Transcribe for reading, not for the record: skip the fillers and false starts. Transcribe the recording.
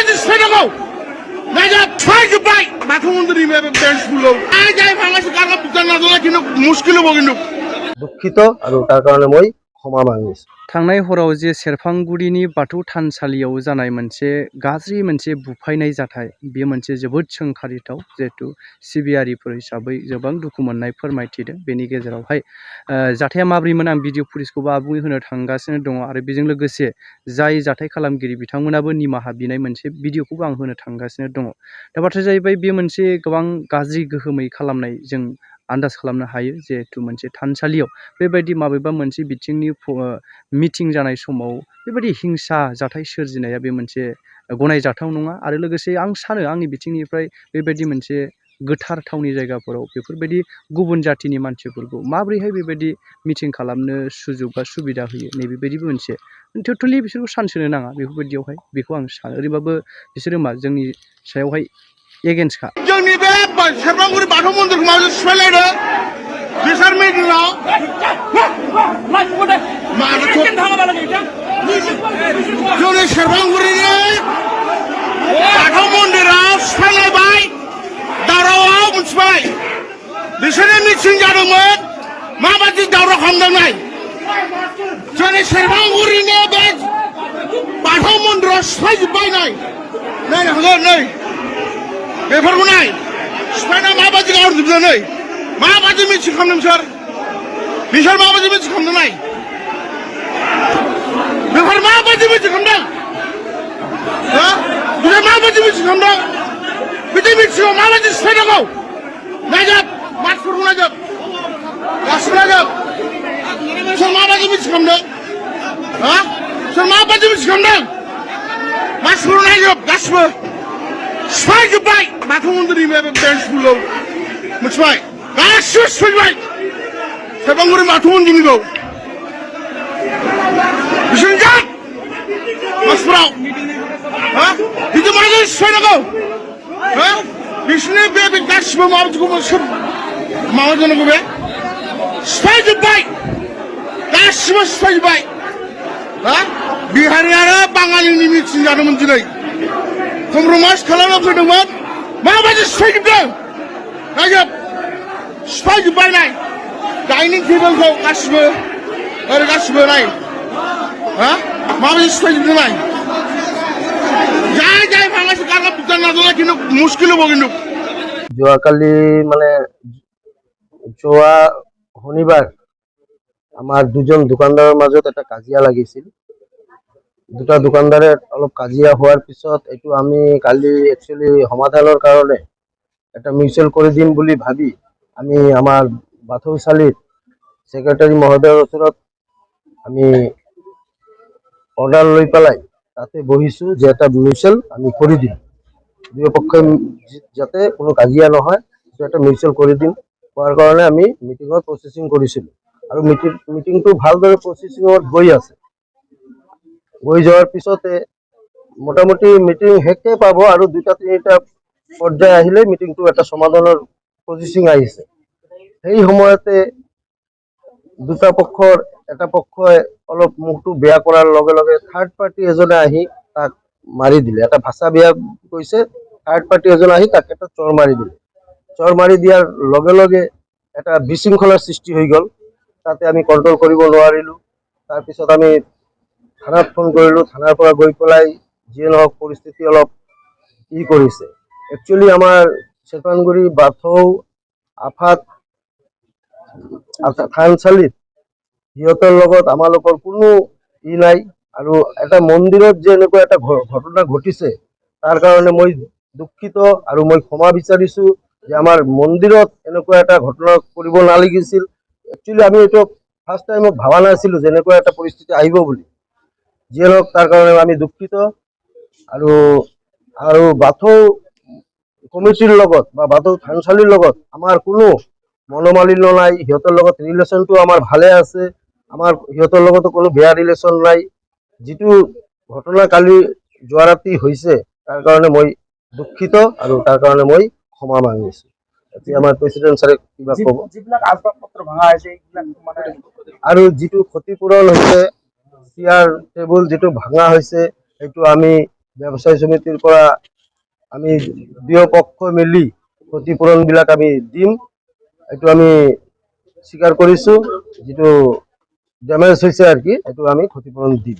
माबायदि सिफायनांगौ नायजा सिफायजोब्बाय बाथौ मन्दिरनि बे बेन्चफोरखौ जाय भाঙাছে কারণ বুঝতে না দিলে কিন্তু মুশকিল হবো কিন্তু দুঃখিত আৰু তাৰ কাৰণে মই ক্ষমা মাগিছো। थांनाय हराव जे सेरफांगुरिनि बाथौ थानसालियाव जानाय मोनसे गाज्रि मोनसे बुफायनाय जाथाय बेयो मोनसे जोबोद सोंखारिथाव जिहेतु सिबियारिफोर हिसाबै गोबां दुखु मोननाय फोरमायथिदों बेनि गेजेरावहाय जाथाया माब्रैमोन आं भिडिअ फुटेजखौबो आबुङै होनो थांगासिनो दङ आरो बेजों लोगोसे जाय जाथाय खालामगिरि बिथांमोनाबो निमाहा बिनाय मोनसे भिडिअखौबो आं होनो थांगासिनो दङ दा बाथ्राया जाहैबाय बे मोनसे गोबां गाज्रि गोहोमै खालामनाय जों आन्दाज खालामनो हायो जिहेतु मोनसे थानसालियाव बेबायदि माबेबा मोनसे बिथिंनि मिटिं जानाय समाव बेबायदि हिंसा जाथाय सोरजिनाया बे मोनसे गनायजाथाव नङा आरो लोगोसे आं सानो आंनि बिथिंनिफ्राय बेबायदि मोनसे गोथार थावनि जायगाफोराव बेफोरबायदि गुबुन जाथिनि मानसिफोरखौ माबोरैहाय बेबायदि मिटिं खालामनो सुजुग बा सुबिदा होयो नैबेबायदिबो मोनसे टटेलि बिसोरखौ सानसोनो नाङा बेफोरबायदियावहाय बेखौ आं सानो ओरैबाबो बिसोरो मा जोंनि सायावहाय एगेन्स्टखा जोंनि बे सेरफांगुरि बाथौ मन्दिरखौ माबायदि सिफायलायदों बिसोर मिटिङाव जोंनि सेरफांगुरिनि बाथौ मन्दिराव सिफायलायबाय दावरावआव मोनथिबाय बिसोरनि मिटिं जादोंमोन माबायदि दावराव खालामदों नाय जोंनि सेरफांगुरिनि बे बाथौ मन्दिराव सिफायजोब्बाय नायनो हागोन नै बेफोरखौ नाय सिफायना माबायदि गारजोबदों नै माबायदि मिटिं खालामदों बिसोर माबायदि मिटिं खालामदों नाय बेफोर माबायदि मिटिं खालामदों बिसोर माबायदि मिटिं खालामदों बिदि मिटिङाव माबायदि सिफायनांगौ नायजोब मानसिफोरखौ नायजोब गासिबो नायजोब सोर माबायदि मिटिं खालामदों सोर माबायदि मिटिं खालामदों मानसिफोरखौ नायजोब गासिबो सिफायजोब्बाय बाथौ मन्दिरनि बे बेन्चफोरखौ मिथिबाय गासिबो सिफायबाय सेरफांगुरि बाथौ मन्दिरनिखौ बिसोरनि जात मानसिफोराव बिदि माबायदि सिफायनांगौ बिसोरनि बे गासिबो माबायदिखौ सोर माबा जानांगौ बे सिफायजोब्बाय गासिबो सिफायजोब्बाय बिहारि आरो बाङालिनि मिटिं जादोंमोन दिनै कमप्रमाइज खालामना फैदोंमोन माबायदि सिफायजोबदों नायजोब सिफायजोब्बाय नाय डाइनिं टेबोलखौ गासिबो ओरै गासिबो नाय माबायदि सिफायजोबदों नाय যাই যাই ভাঙাছে কারণ বুঝতে না দিলে কিন্তু মুশকিল হবো কিন্তু যোৱাকালি মানে যোৱা শনিবাৰ আমাৰ দুজন দোকানদাৰৰ মাজত এটা কাজিয়া লাগিছিল দুটা দোকানদাৰে অলপ কাজিয়া হোৱাৰ পিছত এইটো আমি কালি একচুয়ালি সমাধানৰ কাৰণে এটা মিউচুৱেল কৰি দিম বুলি ভাবি আমি আমাৰ বাথৌশালীৰ সেক্ৰেটাৰী মহোদয়ৰ ওচৰত আমি অৰ্ডাৰ লৈ পেলাই তাতে বহিছো যে এটা মিউচুৱেল আমি কৰি দিম দুই পক্ষে যাতে কোনো কাজিয়া নহয় এটা মিউচুৱেল কৰি দিম কোৱাৰ কাৰণে আমি মিটিঙৰ প্ৰচেছিং কৰিছিলোঁ আৰু মিটিংটো ভালদৰে প্ৰচেছিঙত গৈ আছে গৈ যোৱাৰ পিছতে মোটামুটি মিটিং শেষে পাব আৰু দুটা তিনিটা পৰ্যায় আহিলে মিটিংটো এটা সমাধানৰ প্ৰচেছিং আহিছে সেই সময়তে দুটা পক্ষৰ এটা পক্ষই অলপ মুখটো বেয়া কৰাৰ লগে লগে থাৰ্ড পাৰ্টি এজনে আহি তাক মাৰি দিলে এটা ভাষা বেয়া কৈছে থাৰ্ড পাৰ্টি এজন আহি তাক এটা চৰ মাৰি দিলে চৰ মাৰি দিয়াৰ লগে লগে এটা বিশৃংখলাৰ সৃষ্টি হৈ গ'ল তাতে আমি কন্ট্ৰোল কৰিব নোৱাৰিলোঁ তাৰপিছত আমি থানাত ফোন কৰিলোঁ থানাৰ পৰা গৈ পেলাই যিয়ে নহওক পৰিস্থিতি অলপ ই কৰিছে একচুৱেলি আমাৰ সেৰফাংগুৰি বাথৌ আফাত থানচালিত সিহঁতৰ লগত আমালোকৰ কোনো ই নাই আৰু এটা মন্দিৰত যে এনেকুৱা এটা ঘটনা ঘটিছে তাৰ কাৰণে মই দুঃখিত আৰু মই ক্ষমা বিচাৰিছো যে আমাৰ মন্দিৰত এনেকুৱা এটা ঘটনা কৰিব নালাগিছিল একচুৱেলি আমি এইটো ফাৰ্ষ্ট টাইমত ভাবা নাছিলো যে এনেকুৱা এটা পৰিস্থিতি আহিব বুলি যিয়ে নহওক তাৰ কাৰণে আমি দুঃখিত আৰু বাথৌ কমিটিৰ লগত বা বাথৌ থানচালিৰ লগত আমাৰ কোনো মনোমালিন্য নাই সিহঁতৰ লগত ৰিলেশ্যনটো আমাৰ ভালে আছে আমাৰ সিহঁতৰ লগতো কোনো বেয়া ৰিলেশ্যন নাই যিটো ঘটনা কালি যোৱা ৰাতি হৈছে তাৰ কাৰণে মই দুঃখিত আৰু তাৰ কাৰণে মই ক্ষমা মাগিছো এতিয়া আমাৰ প্ৰেসিডেন্ট স্যাৰে কিবা ক'ব যিবিলাক আসবাবপত্ৰ ভাঙা হৈছে এইবিলাক মানে আৰু যিটো ক্ষতিপূৰণ হৈছে চেয়াৰ টেবুল যেটো ভাঙা হৈছে এইটো আমি ব্যৱসায়ী সমিতিৰ পৰা আমি দুয়ো পক্ষ মিলি ক্ষতিপূৰণবিলাক আমি দিম। এইটো আমি স্বীকাৰ কৰিছোঁ, যিটো ডেমেজ হৈছে আৰু কি, এইটো আমি ক্ষতিপূৰণ দিম।